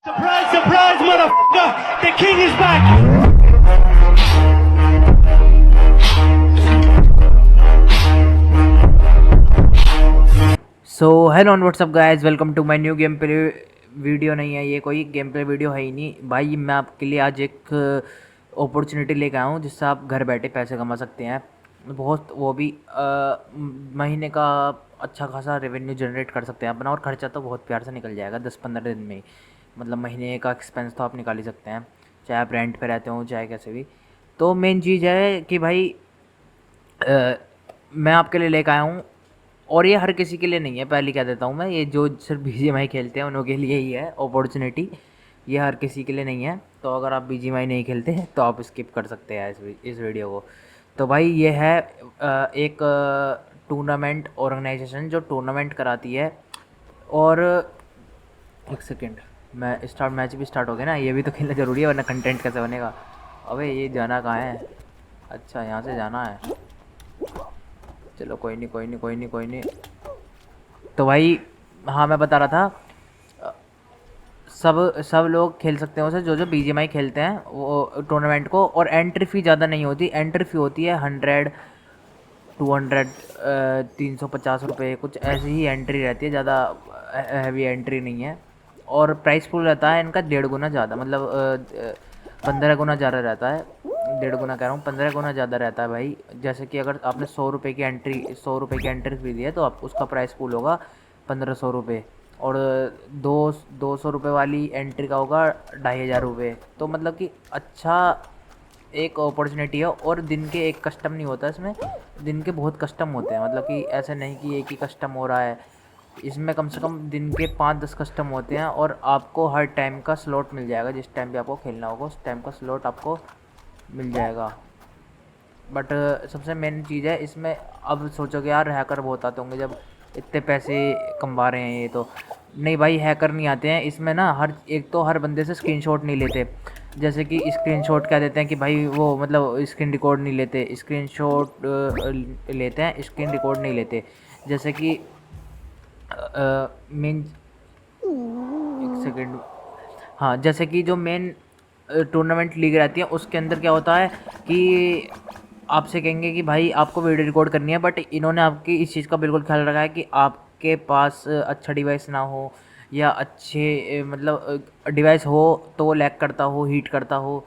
Surprise, surprise, motherfucker! The king is back! So hello and what's up guys, welcome to my new game play video. नहीं है ये, कोई game play video है ही नहीं भाई। मैं आपके लिए आज एक अपॉर्चुनिटी लेकर आया हूँ जिससे आप घर बैठे पैसे कमा सकते हैं। बहुत, वो भी महीने का अच्छा खासा रेवेन्यू जनरेट कर सकते हैं अपना, और खर्चा तो बहुत प्यार से निकल जाएगा 10-15 दिन में ही। मतलब महीने का एक्सपेंस तो आप निकाल ही सकते हैं, चाहे आप रेंट पे रहते हो चाहे कैसे भी। तो मेन चीज़ है कि भाई मैं आपके लिए लेकर आया हूँ, और ये हर किसी के लिए नहीं है, पहले कह देता हूँ मैं। ये जो सिर्फ BGMI खेलते हैं उन्हों के लिए ही है अपॉर्चुनिटी, ये हर किसी के लिए नहीं है। तो अगर आप BGMI नहीं खेलते हैं तो आप स्किप कर सकते हैं इस वीडियो को। तो भाई ये है एक टूर्नामेंट ऑर्गेनाइजेशन जो टूर्नामेंट कराती है। और एक सेकेंड, मैं स्टार्ट मैच भी स्टार्ट हो गया ना, ये भी तो खेलना ज़रूरी है वरना कंटेंट कैसे बनेगा। अबे ये जाना कहाँ है? अच्छा, यहाँ से जाना है। चलो कोई नहीं कोई नहीं कोई नहीं कोई नहीं। तो भाई, हाँ मैं बता रहा था, अ, सब सब लोग खेल सकते हैं उसे, जो जो BGMI खेलते हैं वो टूर्नामेंट को। और एंट्री फ़ी ज़्यादा नहीं होती, एंट्री फ़ी होती है 100, 200, 350 रुपये, कुछ ऐसी ही एंट्री रहती है, ज़्यादा हैवी एंट्री नहीं है। और प्राइस पूल रहता है इनका 1.5 गुना ज़्यादा, मतलब 15 गुना ज़्यादा रहता है। 1.5 गुना कह रहा हूँ, 15 गुना ज़्यादा रहता है भाई। जैसे कि अगर आपने 100 रुपये की एंट्री दी है तो आप उसका प्राइस पूल होगा 1500 रुपये। और 200 रुपये वाली एंट्री का होगा 2500 रुपये। तो मतलब कि अच्छा एक अपॉर्चुनिटी है। और दिन के एक कस्टम नहीं होता इसमें, दिन के बहुत कस्टम होते हैं। मतलब कि ऐसे नहीं कि एक ही कस्टम हो रहा है, इसमें कम से कम दिन के 5-10 कस्टम होते हैं। और आपको हर टाइम का स्लॉट मिल जाएगा, जिस टाइम पे आपको खेलना होगा उस टाइम का स्लॉट आपको मिल जाएगा। बट सबसे मेन चीज़ है इसमें, अब सोचोगे यार हैकर बहुत आते होंगे जब इतने पैसे कमा रहे हैं ये, तो नहीं भाई, हैकर नहीं आते हैं इसमें ना। हर बंदे से स्क्रीनशॉट नहीं लेते। जैसे कि स्क्रीनशॉट क्या देते हैं कि भाई वो, मतलब स्क्रीन रिकॉर्ड नहीं लेते, स्क्रीनशॉट लेते हैं, स्क्रीन रिकॉर्ड नहीं लेते। जैसे कि मेन, एक सेकेंड, हाँ, जैसे कि जो मेन टूर्नामेंट लीग रहती है उसके अंदर क्या होता है कि आपसे कहेंगे कि भाई आपको वीडियो रिकॉर्ड करनी है, बट इन्होंने आपकी इस चीज़ का बिल्कुल ख्याल रखा है कि आपके पास अच्छा डिवाइस ना हो, या अच्छे मतलब डिवाइस हो तो वो लैग करता हो, हीट करता हो।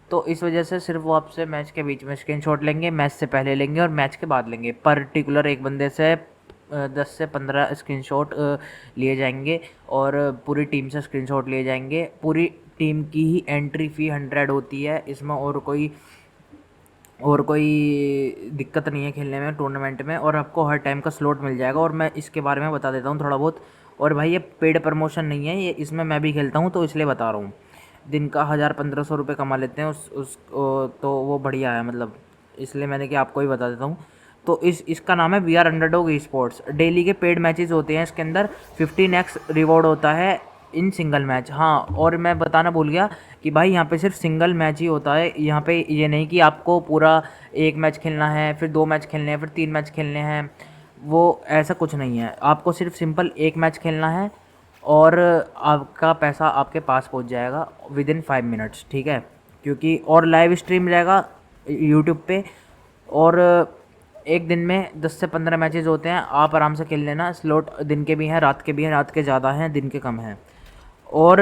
तो इस वजह से सिर्फ वो आपसे मैच के बीच में स्क्रीनशॉट लेंगे, मैच से पहले लेंगे और मैच के बाद लेंगे। पर्टिकुलर एक बंदे से 10 से 15 स्क्रीनशॉट लिए जाएंगे, और पूरी टीम से स्क्रीनशॉट लिए जाएंगे। पूरी टीम की ही एंट्री फ़ी 100 होती है इसमें, और कोई दिक्कत नहीं है खेलने में टूर्नामेंट में। और आपको हर टाइम का स्लॉट मिल जाएगा। और मैं इसके बारे में बता देता हूँ थोड़ा बहुत। और भाई ये पेड प्रमोशन नहीं है, ये इसमें मैं भी खेलता हूँ तो इसलिए बता रहा हूँ। दिन का 1000-1500 रुपये कमा लेते हैं तो वो बढ़िया है, मतलब इसलिए मैंने कि आपको ही बता देता हूँ। तो इसका नाम है VR underdog e sports. Daily के पेड मैचेस होते हैं इसके अंदर, 15x रिवॉर्ड होता है इन सिंगल मैच। हाँ, और मैं बताना भूल गया कि भाई यहाँ पे सिर्फ सिंगल मैच ही होता है। यहाँ पे ये नहीं कि आपको पूरा एक मैच खेलना है, फिर 2 मैच खेलने हैं, फिर 3 मैच खेलने हैं, वो ऐसा कुछ नहीं है। आपको सिर्फ सिंपल एक मैच खेलना है और आपका पैसा आपके पास पहुँच जाएगा विदिन 5 मिनट्स, ठीक है। क्योंकि और लाइव स्ट्रीम रहेगा यूट्यूब पे। और एक दिन में 10 से 15 मैचेस होते हैं, आप आराम से खेल लेना। स्लॉट दिन के भी हैं, रात के भी हैं, रात के ज़्यादा हैं, दिन के कम हैं। और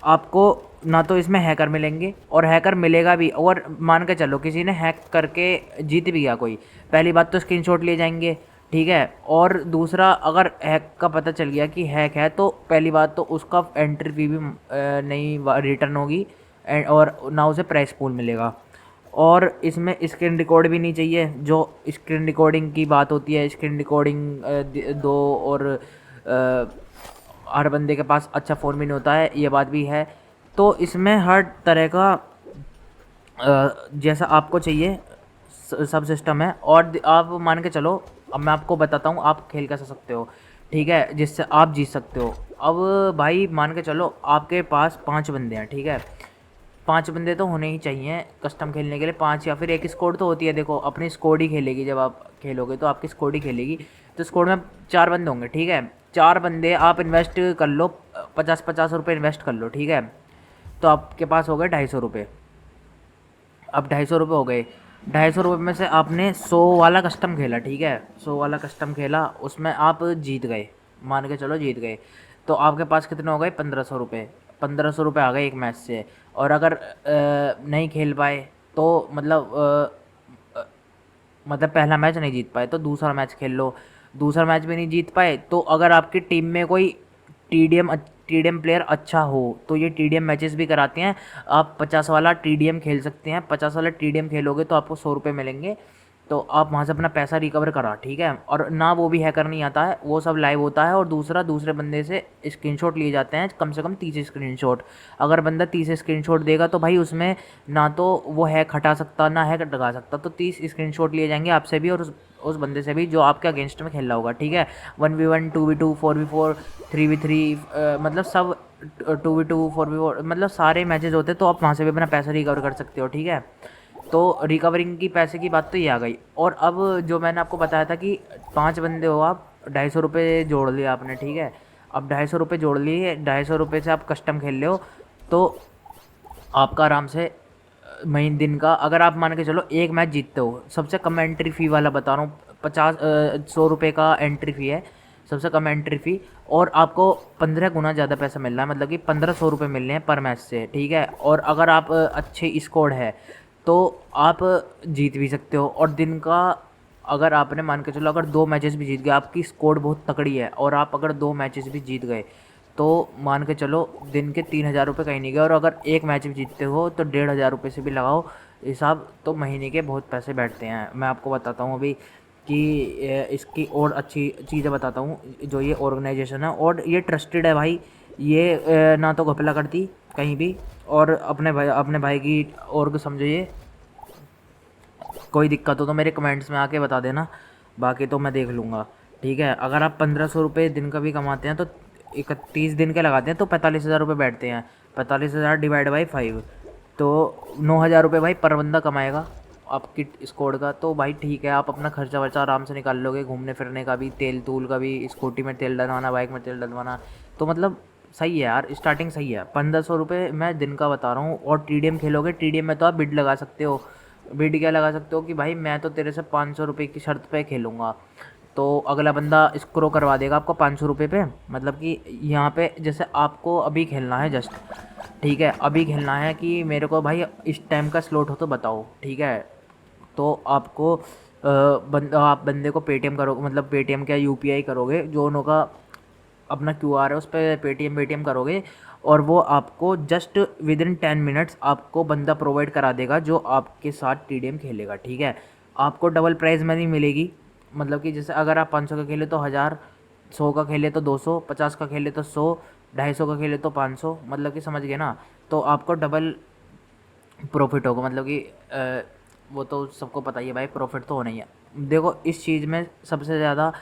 आपको ना तो इसमें हैकर मिलेंगे, और हैकर मिलेगा भी, और मान के चलो किसी ने हैक करके जीत भी गया कोई, पहली बात तो स्क्रीनशॉट लिए जाएंगे, ठीक है। और दूसरा, अगर हैक का पता चल गया कि हैक है तो पहली बात तो उसका एंट्री फी भी नहीं रिटर्न होगी, और ना उसे प्राइस पूल मिलेगा। और इसमें स्क्रीन रिकॉर्ड भी नहीं चाहिए। जो स्क्रीन रिकॉर्डिंग की बात होती है, स्क्रीन रिकॉर्डिंग दो, और हर बंदे के पास अच्छा फ़ोन भी नहीं होता है, ये बात भी है। तो इसमें हर तरह का जैसा आपको चाहिए सब सिस्टम है। और आप मान के चलो, अब मैं आपको बताता हूँ आप खेल कैसे सकते हो, ठीक है, जिससे आप जीत सकते हो। अब भाई मान के चलो आपके पास 5 बंदे हैं, ठीक है। 5 बंदे तो होने ही चाहिए कस्टम खेलने के लिए, 5, या फिर एक स्क्वाड तो होती है। देखो, अपनी स्क्वाड ही खेलेगी, जब आप खेलोगे तो आपकी स्क्वाड ही खेलेगी। तो स्क्वाड में 4 बंदे होंगे, ठीक है। 4 बंदे आप इन्वेस्ट कर लो, 50-50 रुपये इन्वेस्ट कर लो, ठीक है। तो आपके पास हो गए 250 रुपये। अब 250 रुपये हो गए, 250 रुपये में से आपने 100 वाला कस्टम खेला, ठीक है। 100 वाला कस्टम खेला, उसमें आप जीत गए, मान के चलो जीत गए। तो आपके पास कितने हो गए? 1500 रुपये। 1500 रुपये आ गए एक मैच से। और अगर नहीं खेल पाए तो मतलब पहला मैच नहीं जीत पाए तो दूसरा मैच खेल लो। दूसरा मैच भी नहीं जीत पाए तो अगर आपकी टीम में कोई टीडीएम प्लेयर अच्छा हो तो ये टीडीएम मैचेस भी कराते हैं। आप 50 वाला टीडीएम खेल सकते हैं। 50 वाला टीडीएम खेलोगे तो आपको 100 रुपये मिलेंगे। तो आप वहाँ से अपना पैसा रिकवर करा, ठीक है। और ना वो भी हैकर नहीं आता है, वो सब लाइव होता है। और दूसरा, दूसरे बंदे से स्क्रीनशॉट लिए जाते हैं, कम से कम 30 स्क्रीनशॉट। अगर बंदा 30 स्क्रीनशॉट देगा तो भाई उसमें ना तो वो हैक हटा सकता ना हैक लगा सकता, तो 30 स्क्रीनशॉट लिए जाएंगे आपसे भी और उस बंदे से भी जो आपके अगेंस्ट में खेल रहा होगा, ठीक है। 1v1, 2v2, 4v4, 3v3, मतलब सब 2v2, 4v4, मतलब सारे मैचेस होते हैं। तो आप वहाँ से भी अपना पैसा रिकवर कर सकते हो, ठीक है। तो रिकवरिंग की पैसे की बात तो ये आ गई। और अब जो मैंने आपको बताया था कि 5 बंदे हो आप, 250 रुपये जोड़ लिए आपने, ठीक है। अब 250 रुपये जोड़ लिए, 250 रुपये से आप कस्टम खेल रहे हो तो आपका आराम से महीने दिन का, अगर आप मान के चलो एक मैच जीतते हो, सबसे कम एंट्री फ़ी वाला बता रहा हूँ, 100 रुपये का एंट्री फ़ी है, सबसे कम एंट्री फ़ी। और आपको 15 गुना ज़्यादा पैसा मिल रहा है, मतलब कि 1500 रुपये मिल रहे हैं पर मैच से, ठीक है। और अगर आप अच्छे स्कोर है तो आप जीत भी सकते हो। और दिन का अगर आपने मान के चलो अगर 2 मैचेस भी जीत गए, आपकी स्कोर बहुत तकड़ी है और आप अगर 2 मैचेस भी जीत गए तो मान के चलो दिन के 3000 रुपये कहीं नहीं गए। और अगर एक मैच भी जीतते हो तो 1500 रुपये से भी लगाओ हिसाब, तो महीने के बहुत पैसे बैठते हैं। मैं आपको बताता हूँ अभी कि इसकी और अच्छी चीज़ें बताता हूँ। जो ये ऑर्गेनाइजेशन है और ये ट्रस्टेड है भाई, ये ना तो घपला करती कहीं भी। और अपने भाई की और समझो ये, कोई दिक्कत हो तो मेरे कमेंट्स में आके बता देना, बाकी तो मैं देख लूँगा, ठीक है। अगर आप 1500 रुपये दिन का भी कमाते हैं तो 31 दिन के लगाते हैं तो 45,000 रुपये बैठते हैं। 45,000 डिवाइड बाई 5 तो 9,000 रुपये भाई पर बंदा कमाएगा आपकी स्क्वाड का। तो भाई ठीक है, आप अपना खर्चा वर्चा आराम से निकाल लोगे, घूमने फिरने का भी, तेल तूल का भी, स्कूटी में तेल डलवाना, बाइक में तेल डलवाना। तो मतलब सही है यार, स्टार्टिंग सही है। 1500 रुपये मैं दिन का बता रहा हूँ। और टीडीएम खेलोगे, टीडीएम में तो आप बिड लगा सकते हो। बिड क्या लगा सकते हो कि भाई मैं तो तेरे से 500 रुपये की शर्त पे खेलूँगा, तो अगला बंदा स्क्रो करवा देगा आपको 500 रुपये पे। मतलब कि यहाँ पे जैसे आपको अभी खेलना है जस्ट, ठीक है, अभी खेलना है कि मेरे को भाई इस टाइम का स्लॉट हो तो बताओ, ठीक है। तो आपको आप बंदे को पेटीएम करोगे, मतलब पेटीएम क्या यूपीआई करोगे, जो उनका अपना क्यूआर है उस पर पेटीएम करोगे और वो आपको जस्ट विद इन 10 मिनट्स आपको बंदा प्रोवाइड करा देगा जो आपके साथ टीडीएम खेलेगा, ठीक है। आपको डबल प्राइस मनी मिलेगी, मतलब कि जैसे अगर आप 500 का खेले तो 1000, 100 का खेले तो 200, 50 का खेले तो 100, 250 का खेले तो 500, मतलब कि समझ गए ना। तो आपको डबल प्रॉफिट होगा, मतलब कि वो तो सबको पता ही है भाई, प्रॉफिट तो होना ही है। देखो इस चीज़ में सबसे ज़्यादा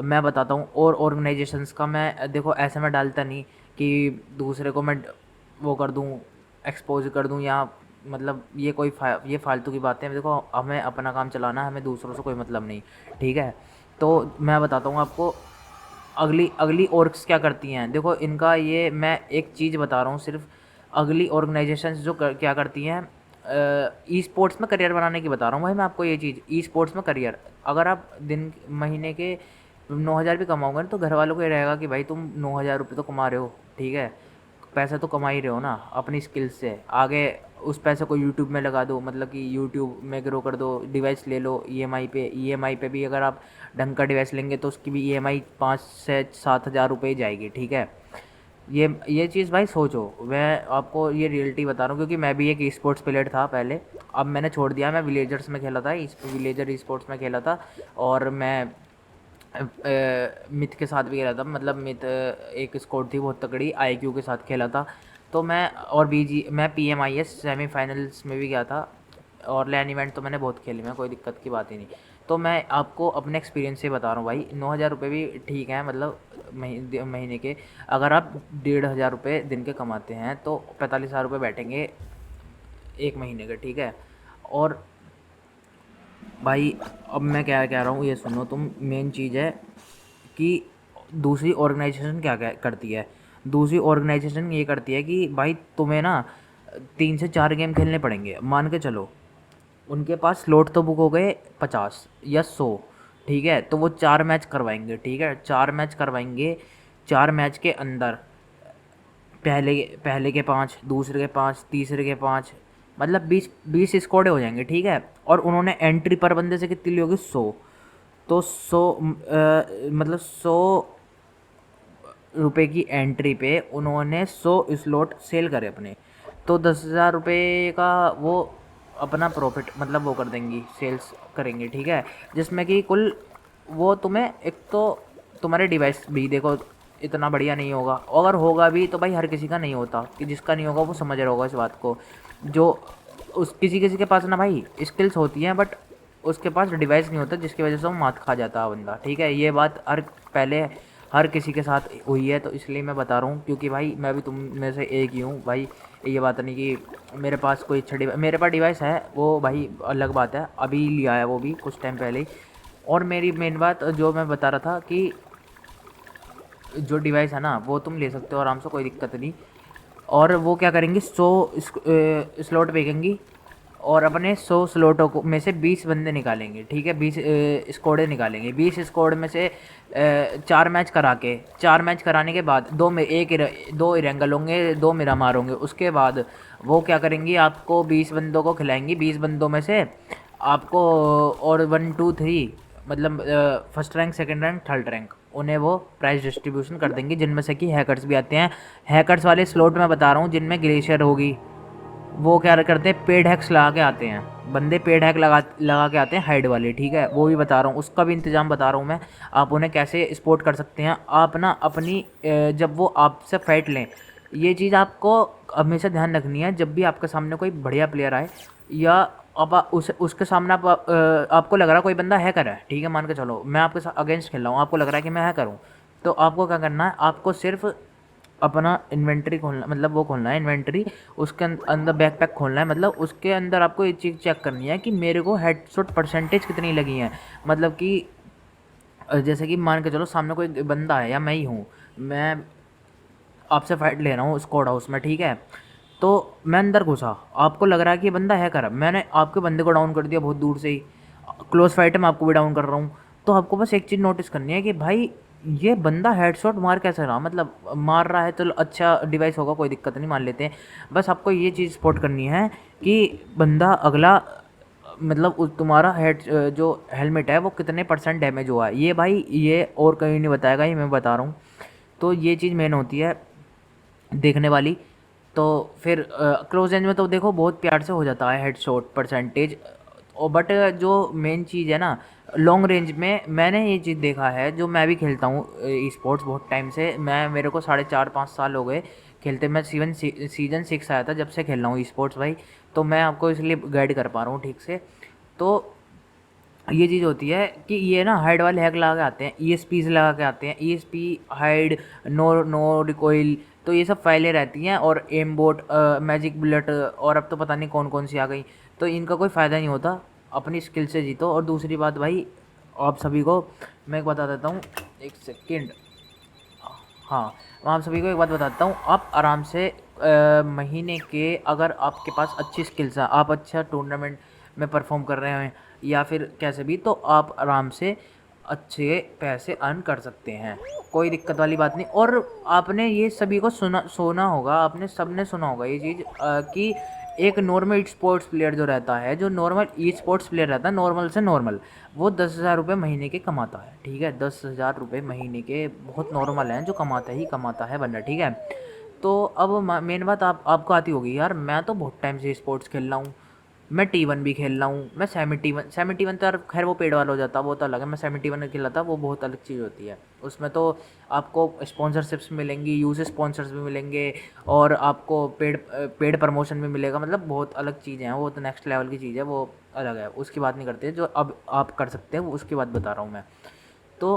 मैं बताता हूँ, और ऑर्गेनाइजेशंस का मैं देखो ऐसे में डालता नहीं कि दूसरे को मैं वो कर दूँ, एक्सपोज कर दूँ, या मतलब ये ये फालतू की बातें हैं। देखो हमें अपना काम चलाना है, हमें दूसरों से कोई मतलब नहीं, ठीक है। तो मैं बताता हूँ आपको अगली अगली ऑर्ग्स क्या करती हैं। देखो इनका ये मैं एक चीज़ बता रहा हूँ सिर्फ, अगली ऑर्गेनाइजेशंस जो क्या करती हैं, ई स्पोर्ट्स में करियर बनाने की बता रहा हूँ भाई मैं आपको ये चीज़। ई स्पोर्ट्स में करियर, अगर आप दिन महीने के 9,000 भी कमाओगे ना तो घर वालों को ये रहेगा कि भाई तुम 9,000 रुपये तो कमा रहे हो, ठीक है, पैसा तो कमा ही रहे हो ना अपनी स्किल्स से। आगे उस पैसे को यूट्यूब में लगा दो, मतलब कि यूट्यूब में ग्रो कर दो। डिवाइस ले लो ईएमआई पे भी अगर आप ढंग का डिवाइस लेंगे तो उसकी भी ईएमआई 5 से 7 हज़ार रुपये जाएगी, ठीक है। ये चीज़ भाई सोचो, मैं आपको ये रियलिटी बता रहा हूँ क्योंकि मैं भी एक ई स्पोर्ट्स प्लेयर था पहले। अब मैंने छोड़ दिया, मैं विलेजर्स में खेला था, विलेजर ई स्पोर्ट्स में खेला था। और मैं मिथ के साथ भी खेला था, मतलब मिथ एक स्क्वाड थी बहुत तगड़ी, आईक्यू के साथ खेला था। तो मैं पीएमआईएस सेमीफाइनल्स में भी गया था। और लैन इवेंट तो मैंने बहुत खेले, में कोई दिक्कत की बात ही नहीं। तो मैं आपको अपने एक्सपीरियंस से बता रहा हूँ भाई, 9,000 रुपये भी ठीक है, मतलब महीने के। अगर आप 1,500 रुपये दिन के कमाते हैं तो 45,000 रुपये बैठेंगे एक महीने के, ठीक है। और भाई अब मैं क्या कह रहा हूँ ये सुनो तुम। मेन चीज़ है कि दूसरी ऑर्गेनाइजेशन क्या क्या करती है। दूसरी ऑर्गेनाइजेशन ये करती है कि भाई तुम्हें ना 3 से 4 गेम खेलने पड़ेंगे। मान के चलो उनके पास स्लॉट तो बुक हो गए 50 या 100, ठीक है, तो वो 4 मैच करवाएंगे, ठीक है, 4 मैच करवाएंगे। 4 मैच के अंदर पहले पहले के 5, दूसरे के 5, तीसरे के 5, मतलब 20 स्क्वाड हो जाएंगे, ठीक है। और उन्होंने एंट्री पर बंदे से कितनी ली होगी, 100। तो 100 मतलब 100 रुपये की एंट्री पे उन्होंने 100 स्लॉट सेल करे अपने। तो 10,000 रुपये का वो अपना प्रॉफिट मतलब वो कर देंगी, सेल्स करेंगे, ठीक है। जिसमें कि कुल वो तुम्हें एक तो तुम्हारे डिवाइस भी देखो इतना बढ़िया नहीं होगा, अगर होगा भी तो भाई हर किसी का नहीं होता, कि जिसका नहीं होगा वो समझ रहा होगा इस बात को। जो उस किसी किसी के पास ना भाई स्किल्स होती हैं बट उसके पास डिवाइस नहीं होता, जिसकी वजह से वो मात खा जाता है बंदा, ठीक है। ये बात पहले हर किसी के साथ हुई है, तो इसलिए मैं बता रहा हूँ, क्योंकि भाई मैं भी तुम में से एक ही हूँ भाई। ये बात नहीं कि मेरे पास कोई अच्छा डिवाइस, मेरे पास डिवाइस है वो भाई अलग बात है, अभी लिया है वो भी कुछ टाइम पहले ही। और मेरी मेन बात जो मैं बता रहा था कि जो डिवाइस है ना वो तुम ले सकते हो आराम से, कोई दिक्कत नहीं। और वो क्या करेंगी, 100 स्लॉट फेंकेंगी और अपने 100 स्लॉटों को में से 20 बंदे निकालेंगे, ठीक है, 20 स्क्वाडें निकालेंगे। 20 स्क्वाड में से 4 मैच करा के, 4 मैच कराने के बाद दो इरेंगल होंगे, 2 मिरामार होंगे। उसके बाद वो क्या करेंगी, आपको 20 बंदों को खिलाएंगी। 20 बंदों में से आपको और 1 2 3 मतलब first rank, second rank, third rank, उन्हें वो प्राइस डिस्ट्रीब्यूशन कर देंगे, जिनमें से कि हैकर्स भी आते हैं। हैकर्स वाले स्लॉट मैं बता रहा हूँ जिनमें ग्लेशियर होगी, वो क्या करते हैं, पेड हैक्स लगा के आते हैं बंदे, पेड हैक लगा के आते हैं हाइड वाले, ठीक है। वो भी बता रहा हूँ, उसका भी इंतजाम बता रहा हूँ मैं, आप उन्हें कैसे स्पोर्ट कर सकते हैं। आप ना अपनी जब वो आपसे फाइट लें, ये चीज़ आपको हमेशा ध्यान रखनी है, जब भी आपके सामने कोई बढ़िया प्लेयर आए या अब उसके सामने आपको लग रहा है कोई बंदा हैकर है, ठीक है, मान के चलो मैं आपके साथ अगेंस्ट खेल रहा हूँ, आपको लग रहा है कि मैं हैकर हूँ, तो आपको क्या करना है, आपको सिर्फ अपना इन्वेंट्री खोलना, मतलब वो खोलना है इन्वेंट्री, उसके अंदर बैकपैक खोलना है, मतलब उसके अंदर आपको ये चीज़ चेक करनी है कि मेरे को हेडशॉट परसेंटेज कितनी लगी हैं। मतलब कि जैसे कि मान के चलो सामने कोई बंदा है या मैं ही हूँ, मैं आपसे फाइट ले रहा हूँ स्क्वाड हाउस में, ठीक है, तो मैं अंदर घुसा, आपको लग रहा है कि ये बंदा है कर, मैंने आपके बंदे को डाउन कर दिया बहुत दूर से ही, क्लोज फाइट है मैं आपको भी डाउन कर रहा हूँ। तो आपको बस एक चीज़ नोटिस करनी है कि भाई ये बंदा हेडशॉट मार कैसे रहा, मतलब मार रहा है, चलो अच्छा डिवाइस होगा कोई दिक्कत नहीं, मान लेते हैं। बस आपको ये चीज़ स्पॉट करनी है कि बंदा अगला मतलब तुम्हारा हेड जो हेलमेट है वो कितने परसेंट डैमेज हुआ है, ये भाई ये और कहीं नहीं बताएगा, ये मैं बता रहा हूँ। तो ये चीज़ मेन होती है देखने वाली। तो फिर क्लोज रेंज में तो देखो बहुत प्यार से हो जाता है हेडशॉट परसेंटेज, और बट जो मेन चीज़ है ना, लॉन्ग रेंज में मैंने ये चीज़ देखा है, जो मैं भी खेलता हूँ ई स्पोर्ट्स बहुत टाइम से, मैं मेरे को 4.5 5 साल हो गए खेलते, मैं सीज़न 6 आया था जब से खेल रहा हूँ ई स्पोर्ट्स भाई। तो मैं आपको इसलिए गाइड कर पा रहा हूँ ठीक से। तो ये चीज़ होती है कि ये ना हाइड वाले हैक लगा के आते हैं, ईएसपीज लगा के आते हैं, ईएसपी हाइड, नो रिकॉइल, तो ये सब फाइलें रहती हैं, और एम बोट, मैजिक बुलेट, और अब तो पता नहीं कौन कौन सी आ गई। तो इनका कोई फ़ायदा नहीं होता, अपनी स्किल से जीतो। और दूसरी बात भाई, आप सभी को मैं एक बता देता हूँ, एक सेकेंड, हाँ, मैं आप सभी को एक बात बताता हूँ, आप आराम से महीने के, अगर आपके पास अच्छी स्किल्स हैं, आप अच्छा टूर्नामेंट में परफॉर्म कर रहे हैं या फिर कैसे भी, तो आप आराम से अच्छे पैसे अर्न कर सकते हैं, कोई दिक्कत वाली बात नहीं। और आपने ये सभी को सुना होगा, आपने सबने सुना होगा ये चीज़ कि एक नॉर्मल स्पोर्ट्स प्लेयर जो रहता है, जो नॉर्मल ई स्पोर्ट्स प्लेयर रहता है, नॉर्मल से नॉर्मल, वो 10,000 रुपये महीने के कमाता है, ठीक है, 10,000 रुपये महीने के बहुत नॉर्मल हैं, जो कमाता ही कमाता है बंदा, ठीक है। तो अब मेन बात आपको आती होगी, यार मैं तो बहुत टाइम से स्पोर्ट्स खेल रहा हूँ, मैं T1 भी खेल रहा हूँ, मैं सेमी T1 तो यार खैर वो पेड वाला हो जाता है, वो तो अलग है, मैं सेमी T1 खेला था, वो बहुत अलग चीज़ होती है। उसमें तो आपको स्पॉन्सरशिप्स मिलेंगी, यूज स्पॉन्सर्स भी मिलेंगे, और आपको पेड प्रमोशन भी मिलेगा, मतलब बहुत अलग चीज़ें हैं, वो तो नेक्स्ट लेवल की चीज़ है, वो अलग है, उसकी बात नहीं करते, जो अब आप कर सकते हैं वो उसकी बात बता रहा हूँ मैं। तो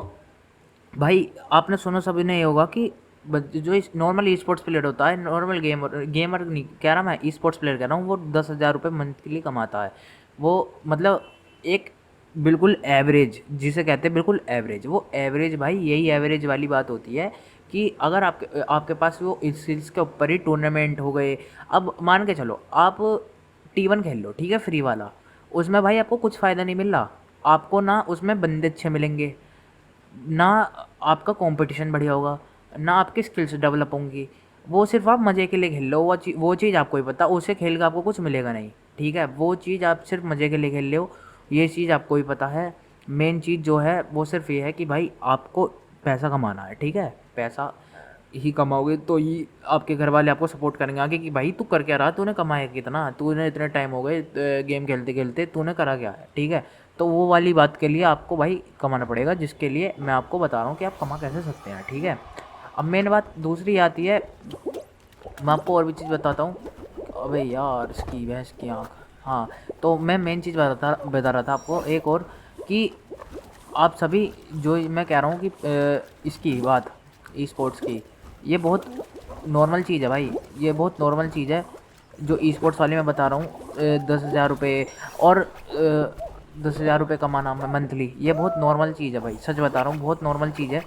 भाई आपने सुना सभी ने ये होगा कि जो इस नॉर्मल ई स्पोर्ट्स प्लेयर होता है, नॉर्मल गेमर नहीं कह रहा मैं, ई स्पोर्ट्स प्लेयर कह रहा हूँ, वो 10,000 रुपये मंथली कमाता है। वो मतलब एक बिल्कुल एवरेज, जिसे कहते हैं बिल्कुल एवरेज, वो एवरेज भाई यही एवरेज वाली बात होती है कि अगर आपके आपके पास वो इस स्किल्स के ऊपर ही टूर्नामेंट हो गए। अब मान के चलो आप T1 खेल लो, ठीक है, फ्री वाला, उसमें भाई आपको कुछ फ़ायदा नहीं मिल रहा, आपको ना उसमें बंदे अच्छे मिलेंगे, ना आपका कंपटीशन बढ़िया होगा, ना आपकी स्किल्स डेवलप होंगी। वो सिर्फ आप मज़े के लिए खेल लो, वो चीज़ आपको ही पता, उसे खेल के आपको कुछ मिलेगा नहीं, ठीक है, वो चीज़ आप सिर्फ मज़े के लिए खेल रहे हो, ये चीज़ आपको ही पता है। मेन चीज़ जो है वो सिर्फ ये है कि भाई आपको पैसा कमाना है, ठीक है, पैसा ही कमाओगे तो ही आपके घर वाले आपको सपोर्ट करेंगे आगे कि भाई तू कर क्या रहा, तूने कमाया कितना, तूने इतने टाइम हो गए गेम खेलते खेलते, तूने करा क्या है, ठीक है। तो वो वाली बात के लिए आपको भाई कमाना पड़ेगा, जिसके लिए मैं आपको बता रहा हूँ कि आप कमा कैसे सकते हैं, ठीक है। अब मेन बात दूसरी आती है, मैं आपको और भी चीज़ बताता हूँ। अबे यार इसकी भैंस की आँख। हाँ, तो मैं मेन चीज़ बता रहा था आपको एक और, कि आप सभी, जो मैं कह रहा हूँ कि इसकी बात ई स्पोर्ट्स की, ये बहुत नॉर्मल चीज़ है भाई, ये बहुत नॉर्मल चीज़ है जो ई स्पोर्ट्स वाले मैं बता रहा हूँ। 10,000 रुपये और 10,000 रुपये कमाना मंथली, ये बहुत नॉर्मल चीज़ है भाई, सच बता रहा हूँ, बहुत नॉर्मल चीज़ है।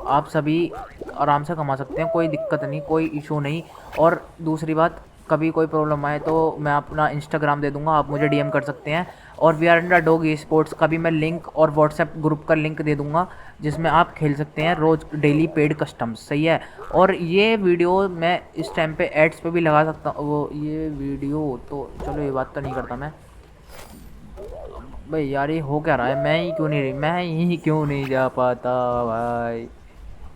आप सभी आराम से कमा सकते हैं, कोई दिक्कत नहीं, कोई इशू नहीं। और दूसरी बात, कभी कोई प्रॉब्लम आए तो मैं अपना इंस्टाग्राम दे दूंगा, आप मुझे डीएम कर सकते हैं। और we are underdog esports का भी मैं लिंक और व्हाट्सएप ग्रुप का लिंक दे दूंगा, जिसमें आप खेल सकते हैं रोज़ डेली पेड कस्टम्स, सही है। और ये वीडियो मैं इस टाइम पे एड्स पे भी लगा सकता हूँ, वो ये वीडियो तो चलो ये बात तो नहीं करता मैं। भाई यार ये हो क्या रहा है, मैं ही क्यों नहीं जा पाता भाई।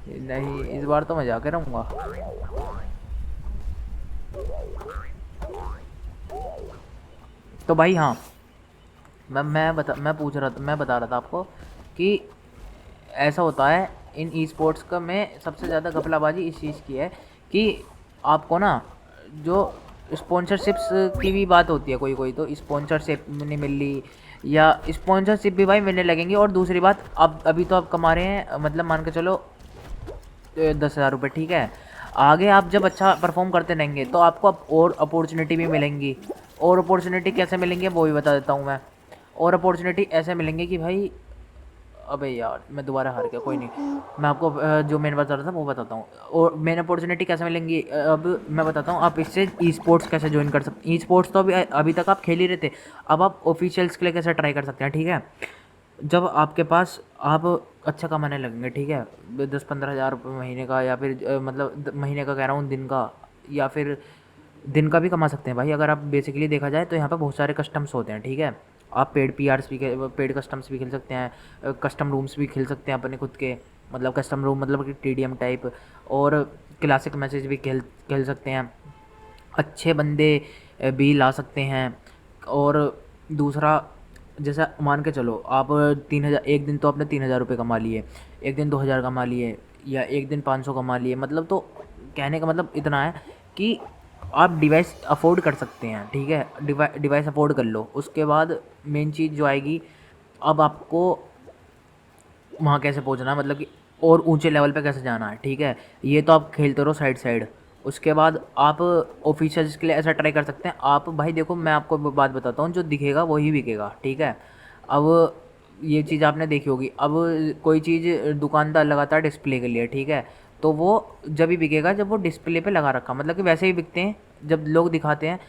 नहीं, इस बार तो मैं जाके रहूँगा। तो भाई हाँ, मैं बता रहा था आपको कि ऐसा होता है इन ई स्पोर्ट्स का में सबसे ज़्यादा घपलाबाजी इस चीज़ की है कि आपको ना जो स्पॉन्सरशिप्स की भी बात होती है, कोई कोई तो स्पॉन्सरशिप नहीं मिल रही, या स्पॉन्सरशिप भी भाई मिलने लगेंगे। और दूसरी बात, अब अभी तो आप कमा रहे हैं, मतलब मान के चलो 10,000 रुपये, ठीक है, आगे आप जब अच्छा परफॉर्म करते रहेंगे तो आपको अब और अपॉर्चुनिटी भी मिलेंगी। और अपॉर्चुनिटी कैसे मिलेंगे वो भी बता देता हूँ मैं। और अपॉर्चुनिटी ऐसे मिलेंगे कि भाई, अबे यार मैं दोबारा हार गया, कोई नहीं, मैं आपको जो मेन बता रहा था वो बताता हूँ। और मेन अपॉर्चुनिटी कैसे मिलेंगी, अब मैं बताता हूँ, आप इससे ई स्पोर्ट्स कैसे ज्वाइन कर सकते। ई स्पोर्ट्स तो अभी तक आप खेल ही रहे थे, अब आप ऑफिशियल्स के लिए कैसे ट्राई कर सकते हैं, ठीक है। जब आपके पास आप अच्छा कमाने लगेंगे, ठीक है, 10-15 हज़ार रुपये महीने का, या फिर मतलब महीने का कह रहा हूँ, दिन का, या फिर दिन का भी कमा सकते हैं भाई। अगर आप बेसिकली देखा जाए तो यहाँ पे बहुत सारे कस्टम्स होते हैं, ठीक है, आप पेड पीआरस भी पेड कस्टम्स भी खेल सकते हैं, कस्टम रूम्स भी खेल सकते हैं अपने खुद के, मतलब कस्टम रूम मतलब कि टीडीएम टाइप। और क्लासिक मैचेस भी खेल खेल सकते हैं, अच्छे बंदे भी ला सकते हैं। और दूसरा, जैसा मान के चलो आप 3,000, एक दिन तो आपने 3,000 रुपये कमा लिए, एक दिन 2,000 कमा लिए, या एक दिन 500 कमा लिए, मतलब तो कहने का मतलब इतना है कि आप डिवाइस अफोर्ड कर सकते हैं, ठीक है, डिवाइस अफोर्ड कर लो। उसके बाद मेन चीज़ जो आएगी, अब आपको वहाँ कैसे पहुँचना है, मतलब कि और ऊंचे लेवल पे कैसे जाना है, ठीक है, ये तो आप खेलते रहो साइड साइड। उसके बाद आप ऑफिशियल्स के लिए ऐसा ट्राई कर सकते हैं आप, भाई देखो मैं आपको बात बताता हूँ, जो दिखेगा वही बिकेगा, ठीक है। अब ये चीज़ आपने देखी होगी, अब कोई चीज़ दुकानदार लगाता है डिस्प्ले के लिए, ठीक है, तो वो जब ही बिकेगा जब वो डिस्प्ले पे लगा रखा, मतलब कि वैसे ही बिकते हैं जब लोग दिखाते हैं,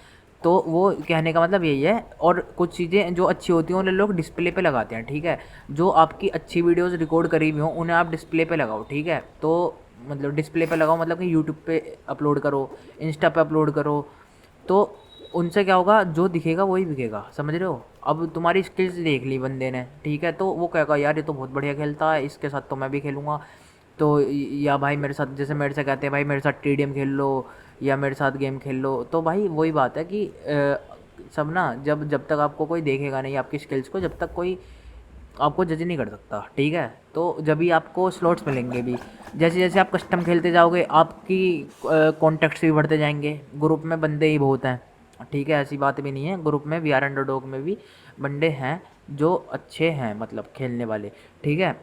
तो वो कहने का मतलब यही है। और कुछ चीज़ें जो अच्छी होती हैं उन्हें लोग डिस्प्ले पे लगाते हैं, ठीक है, जो आपकी अच्छी वीडियोस रिकॉर्ड करी हुई हों उन्हें आप डिस्प्ले पे लगाओ, ठीक है। तो मतलब डिस्प्ले पे लगाओ, मतलब कि यूट्यूब पे अपलोड करो, इंस्टा पे अपलोड करो, तो उनसे क्या होगा, जो दिखेगा वही बिकेगा, समझ रहे हो। अब तुम्हारी स्किल्स देख ली बंदे ने, ठीक है, तो वो कहेगा यार ये तो बहुत बढ़िया खेलता है, इसके साथ तो मैं भी खेलूँगा। तो या भाई मेरे साथ, जैसे मेरे से कहते हैं भाई मेरे साथ टीडीएम खेल लो, या मेरे साथ गेम खेल लो। तो भाई वही बात है कि सब ना, जब जब तक आपको कोई देखेगा नहीं आपकी स्किल्स को, जब तक कोई आपको जज नहीं कर सकता, ठीक है। तो जब भी आपको स्लॉट्स मिलेंगे भी, जैसे जैसे आप कस्टम खेलते जाओगे आपकी कॉन्टेक्ट्स भी बढ़ते जाएंगे, ग्रुप में बंदे ही बहुत हैं, ठीक है, ऐसी बात भी नहीं है, ग्रुप में वी आर अंडरडॉग में भी बंदे हैं जो अच्छे हैं, मतलब खेलने वाले, ठीक है।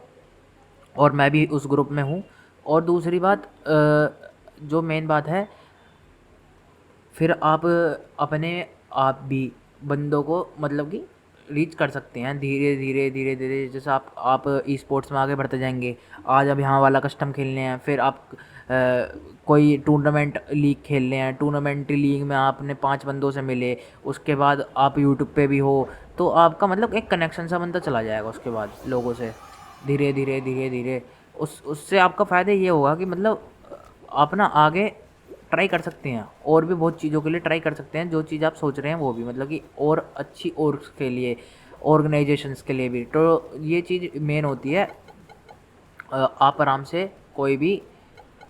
और मैं भी उस ग्रुप में हूँ। और दूसरी बात, जो मेन बात है, फिर आप अपने आप भी बंदों को, मतलब कि रीच कर सकते हैं धीरे धीरे धीरे धीरे। जैसे आप ई स्पोर्ट्स में आगे बढ़ते जाएंगे, आज अब यहाँ वाला कस्टम खेलने हैं, फिर आप कोई टूर्नामेंट लीग खेलने हैं, टूर्नामेंट लीग में आपने 5 बंदों से मिले, उसके बाद आप यूट्यूब पे भी हो, तो आपका मतलब एक कनेक्शन सा बनता चला जाएगा उसके बाद लोगों से धीरे धीरे धीरे धीरे। उससे आपका फ़ायदा ये होगा कि मतलब आप ना आगे ट्राई कर सकते हैं, और भी बहुत चीज़ों के लिए ट्राई कर सकते हैं, जो चीज़ आप सोच रहे हैं वो भी, मतलब कि और अच्छी ऑर्ग्स के लिए, ऑर्गेनाइजेशंस के लिए भी। तो ये चीज़ मेन होती है, आप आराम से कोई भी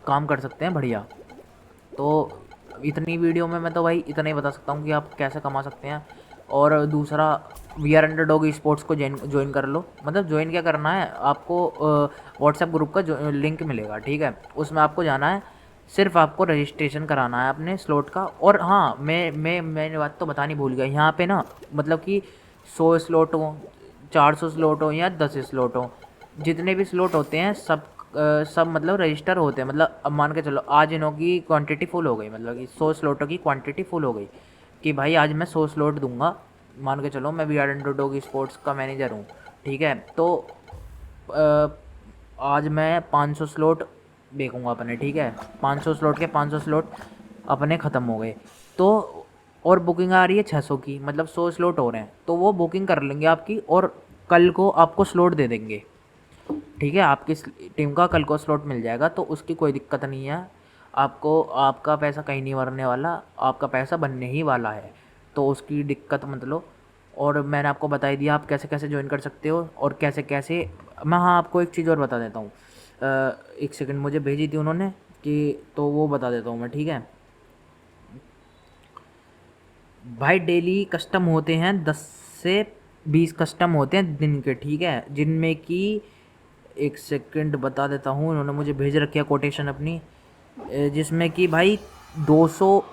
काम कर सकते हैं बढ़िया। तो इतनी वीडियो में मैं तो भाई इतना ही बता सकता हूँ कि आप कैसे कमा सकते हैं। और दूसरा, वी आर अंडरडॉग स्पोर्ट्स को ज्वाइन कर लो। मतलब ज्वाइन क्या करना है आपको, व्हाट्सएप ग्रुप का जो लिंक मिलेगा, ठीक है, उसमें आपको जाना है, सिर्फ आपको रजिस्ट्रेशन कराना है अपने स्लॉट का। और हाँ, मैंने बात तो बतानी भूल गया, यहाँ पे ना मतलब कि 100 स्लॉट हो, 400 स्लॉट हो या 10 स्लॉट हो, जितने भी स्लॉट होते हैं सब मतलब रजिस्टर होते हैं। मतलब अब मान के चलो आज इनों की क्वांटिटी फुल हो गई, मतलब कि 100 स्लॉटों की क्वांटिटी फुल हो गई कि भाई आज मैं 100 स्लॉट दूंगा। मान के चलो मैं वी आर अंडरडॉग स्पोर्ट्स का मैनेजर हूँ, ठीक है, तो आज मैं 500 स्लॉट बेचूँगा अपने, ठीक है, 500 स्लॉट के 500 स्लॉट अपने ख़त्म हो गए, तो और बुकिंग आ रही है 600 की, मतलब 100 स्लॉट हो रहे हैं, तो वो बुकिंग कर लेंगे आपकी और कल को आपको स्लॉट दे देंगे, ठीक है, आपकी टीम का कल को स्लॉट मिल जाएगा, तो उसकी कोई दिक्कत नहीं है। आपको आपका पैसा कहीं नहीं मरने वाला, आपका पैसा बनने ही वाला है, तो उसकी दिक्कत मत लो। और मैंने आपको बता ही दिया आप कैसे कैसे ज्वाइन कर सकते हो और कैसे कैसे। मैं हाँ आपको एक चीज़ और बता देता हूँ, एक सेकंड, मुझे भेजी थी उन्होंने कि, तो वो बता देता हूँ मैं, ठीक है भाई। डेली कस्टम होते हैं 10 से 20 कस्टम होते हैं दिन के, ठीक है, जिनमें कि एक सेकंड बता देता हूँ, उन्होंने मुझे भेज रखी है कोटेशन अपनी, जिसमें कि भाई 200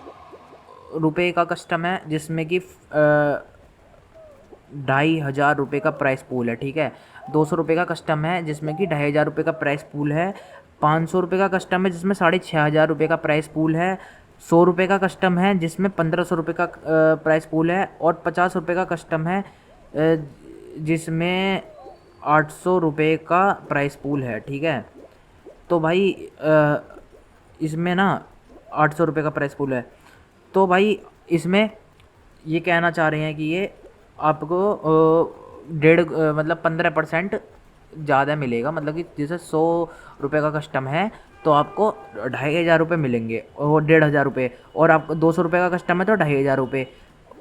रुपये का कस्टम है, जिसमें कि 2,500 रुपये का प्राइस पूल है, ठीक है, 200 रुपये का कस्टम है जिसमें कि 2,500 रुपये का प्राइस पूल है, 500 रुपये का कस्टम है जिसमें 6,500 रुपये का प्राइस पूल है, 100 रुपये का कस्टम है जिसमें 1,500 रुपये का प्राइस पूल है, और 50 रुपये का कस्टम है जिसमें 800 रुपये का प्राइस पूल है, ठीक है। तो भाई इसमें ना 800 रुपये का प्राइस पूल है, तो भाई इसमें ये कहना चाह रहे हैं कि ये आपको मतलब 15% ज़्यादा मिलेगा, मतलब कि जैसे 100 रुपये का कस्टम है तो आपको 2,500 रुपये मिलेंगे और 1,500 रुपये, और आपको 200 रुपये का कस्टम है तो 2,500 रुपये,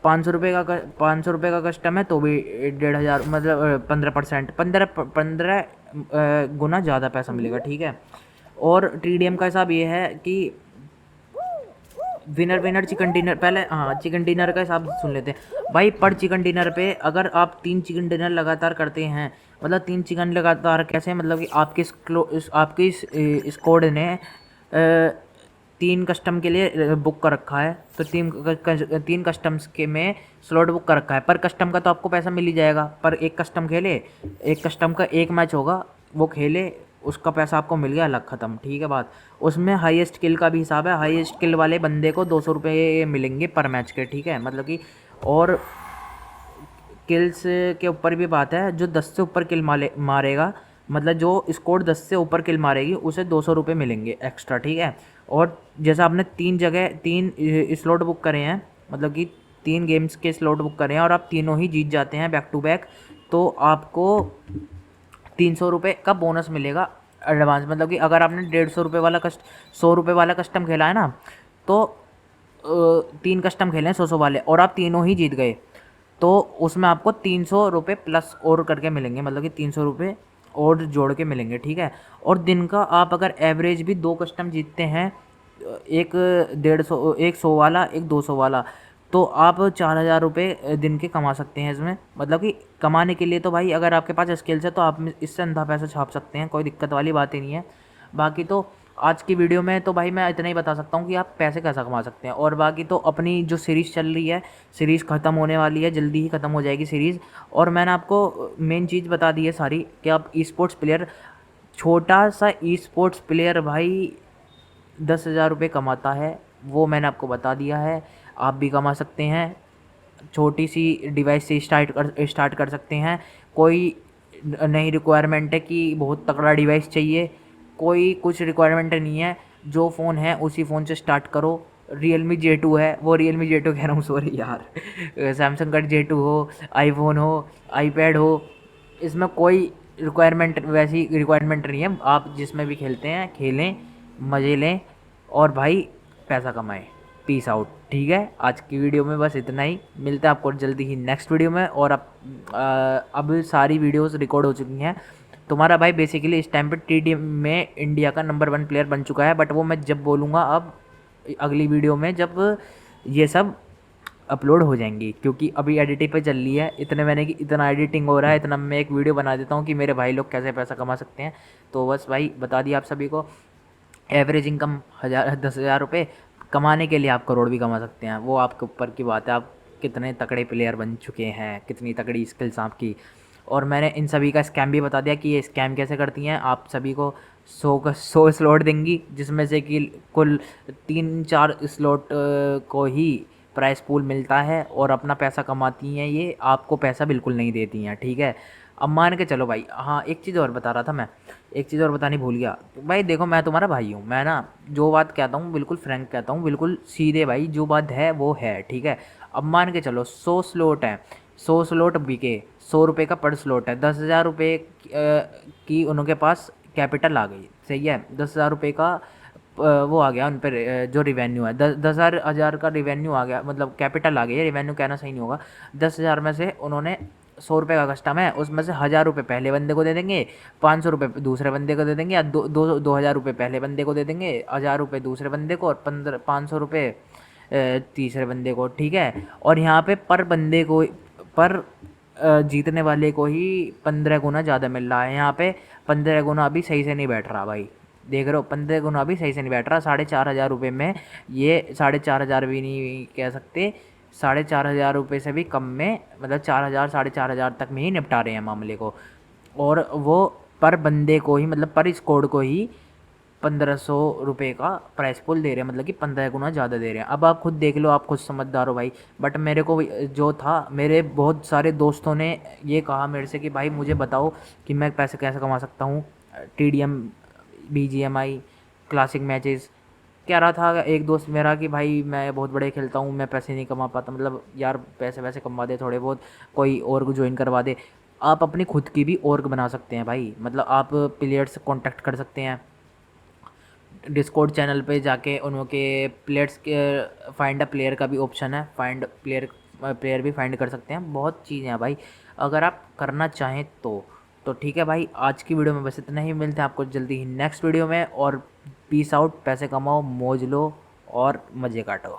500 रुपये का कस्टम है तो भी 1,500, मतलब 15%, 15 गुना ज़्यादा पैसा मिलेगा, ठीक है। और TDM का हिसाब ये है कि विनर विनर चिकन डिनर, पहले हाँ चिकन डिनर का हिसाब सुन लेते हैं भाई। पर चिकन डिनर पे अगर आप 3 चिकन डिनर लगातार करते हैं, मतलब 3 चिकन लगातार कैसे, मतलब कि आपकी स्क्वाड ने 3 कस्टम के लिए बुक कर रखा है, तो 3 कस्टम्स के में स्लॉट बुक कर रखा है, पर कस्टम का तो आपको पैसा मिल ही जाएगा, पर एक कस्टम खेले, एक कस्टम का एक मैच होगा, वो खेले, उसका पैसा आपको मिल गया, अलग ख़त्म, ठीक है बात। उसमें हाईएस्ट किल का भी हिसाब है, हाईएस्ट किल वाले बंदे को 200 रुपये मिलेंगे पर मैच के, ठीक है, मतलब कि। और किल्स के ऊपर भी बात है, जो 10 से ऊपर किल मारेगा, मतलब जो स्कोर 10 से ऊपर किल मारेगी उसे 200 रुपये मिलेंगे एक्स्ट्रा, ठीक है। और जैसा आपने 3 स्लॉट बुक करे हैं, मतलब कि 3 गेम्स के स्लॉट बुक करे हैं और आप तीनों ही जीत जाते हैं बैक टू बैक, तो आपको 300 रुपये का बोनस मिलेगा एडवांस। मतलब कि अगर आपने 150 रुपये वाला 100 रुपये वाला कस्टम खेला है ना, तो 3 कस्टम खेले हैं 100 वाले और आप तीनों ही जीत गए, तो उसमें आपको 300 रुपये प्लस और करके मिलेंगे, मतलब कि 300 रुपये और जोड़ के मिलेंगे, ठीक है। और दिन का आप अगर एवरेज भी 2 कस्टम जीतते हैं, एक 150, एक 100 वाला, एक 200 वाला, तो आप 4,000 रुपये दिन के कमा सकते हैं इसमें। मतलब कि कमाने के लिए तो भाई अगर आपके पास स्किल्स है तो आप इससे अंधा पैसा छाप सकते हैं, कोई दिक्कत वाली बात ही नहीं है। बाकी तो आज की वीडियो में तो भाई मैं इतना ही बता सकता हूँ कि आप पैसे कैसा कमा सकते हैं, और बाकी तो अपनी जो सीरीज़ चल रही है, सीरीज़ ख़त्म होने वाली है, जल्दी ही ख़त्म हो जाएगी सीरीज़। और मैंने आपको मेन चीज़ बता दी है सारी कि आप ई स्पोर्ट्स प्लेयर, छोटा सा ई स्पोर्ट्स प्लेयर भाई 10,000 रुपये कमाता है, वो मैंने आपको बता दिया है, आप भी कमा सकते हैं छोटी सी डिवाइस से स्टार्ट कर सकते हैं। कोई नहीं रिक्वायरमेंट है कि बहुत तगड़ा डिवाइस चाहिए, कोई कुछ रिक्वायरमेंट नहीं है। जो फ़ोन है उसी फ़ोन से स्टार्ट करो। रियलमी J2 है, वो रियलमी J2 कह रहा हूँ, सॉरी यार, सैमसंग का J2 हो, आईफोन हो, आईपैड हो, इसमें कोई रिक्वायरमेंट, वैसी रिक्वायरमेंट नहीं है। आप जिसमें भी खेलते हैं खेलें, मज़े लें और भाई पैसा कमाएं। Peace out. ठीक है, आज की वीडियो में बस इतना ही। मिलता है आपको जल्दी ही नेक्स्ट वीडियो में। और अब सारी वीडियोस रिकॉर्ड हो चुकी हैं। तुम्हारा भाई बेसिकली इस टाइम पे TDM में इंडिया का नंबर 1 प्लेयर बन चुका है, बट वो मैं जब बोलूँगा अब अगली वीडियो में, जब ये सब अपलोड हो जाएंगी, क्योंकि अभी एडिटिंग पे चल रही है। इतने मैंने कि इतना एडिटिंग हो रहा है, इतना मैं एक वीडियो बना देता हूँ कि मेरे भाई लोग कैसे पैसा कमा सकते हैं। तो बस भाई बता दिया आप सभी को। एवरेज इनकम 10,000 रुपये, कमाने के लिए आप करोड़ भी कमा सकते हैं, वो आपके ऊपर की बात है। आप कितने तगड़े प्लेयर बन चुके हैं, कितनी तगड़ी स्किल्स आपकी। और मैंने इन सभी का स्कैम भी बता दिया कि ये स्कैम कैसे करती हैं। आप सभी को 100 स्लॉट देंगी, जिसमें से कि कुल 3-4 स्लॉट को ही प्राइस पूल मिलता है और अपना पैसा कमाती हैं। ये आपको पैसा बिल्कुल नहीं देती हैं, ठीक है। अब मान के चलो भाई, हाँ एक चीज़ और बता रहा था मैं, एक चीज़ और बतानी भूल गया। तो भाई देखो, मैं तुम्हारा भाई हूँ, मैं ना जो बात कहता हूँ बिल्कुल फ्रैंक कहता हूँ, बिल्कुल सीधे भाई, जो बात है वो है, ठीक है। अब मान के चलो 100 स्लॉट हैं, 100 स्लॉट बिके, 100 रुपये का पर स्लॉट है, 10,000 रुपये की उनके पास कैपिटल आ गई, सही है। 10,000 रुपये का वो आ गया उन पर, जो रिवेन्यू है, 10,000 का रिवेन्यू आ गया, मतलब कैपिटल आ गई है, रिवेन्यू कहना सही नहीं होगा। 10,000 में से उन्होंने 100 रुपये का कस्टम है, उसमें से 1,000 रुपये पहले बंदे को दे देंगे, 500 रुपये दूसरे बंदे को दे देंगे, या 2,000 रुपये पहले बंदे को दे देंगे, 1,000 रुपये दूसरे बंदे को, और 500 रुपये तीसरे बंदे को, ठीक है। और यहाँ पे पर बंदे को, पर जीतने वाले को ही 15 गुना ज़्यादा मिल रहा है। यहाँ पे 15 गुना अभी सही से नहीं बैठ रहा भाई, देख रहे हो, 15 गुना अभी सही से नहीं बैठ रहा। 4,500 रुपये में ये 4,500 भी नहीं कह सकते, 4,500 रुपये से भी कम में, मतलब 4,000 4,500 तक में ही निपटा रहे हैं मामले को। और वो पर बंदे को ही, मतलब पर स्क्वाड को ही 1,500 रुपये का प्राइस पुल दे रहे हैं, मतलब कि 15 गुना ज़्यादा दे रहे हैं। अब आप खुद देख लो, आप खुद समझदार हो भाई। बट मेरे को जो था, मेरे बहुत सारे दोस्तों ने ये कहा मेरे से कि भाई मुझे बताओ कि मैं पैसे कैसे कमा सकता हूँ, TDM, BGMI, क्लासिक मैचेस। कह रहा था एक दोस्त मेरा कि भाई मैं बहुत बड़े खेलता हूँ, मैं पैसे नहीं कमा पाता, मतलब यार पैसे वैसे कमा दे थोड़े बहुत, कोई और को ज्वाइन करवा दे। आप अपनी खुद की भी ऑर्ग बना सकते हैं भाई, मतलब आप प्लेयर्स से कॉन्टैक्ट कर सकते हैं, डिस्कॉर्ड चैनल पे जाके उनके प्लेयर्स के फाइंड अ प्लेयर का भी ऑप्शन है, फाइंड प्लेयर भी फाइंड कर सकते हैं। बहुत चीज़ें हैं भाई, अगर आप करना चाहें तो ठीक है भाई। आज की वीडियो में बस इतना ही, मिलते हैं आपको जल्दी ही नेक्स्ट वीडियो में। और पीस आउट, पैसे कमाओ, मौज लो और मज़े काटो।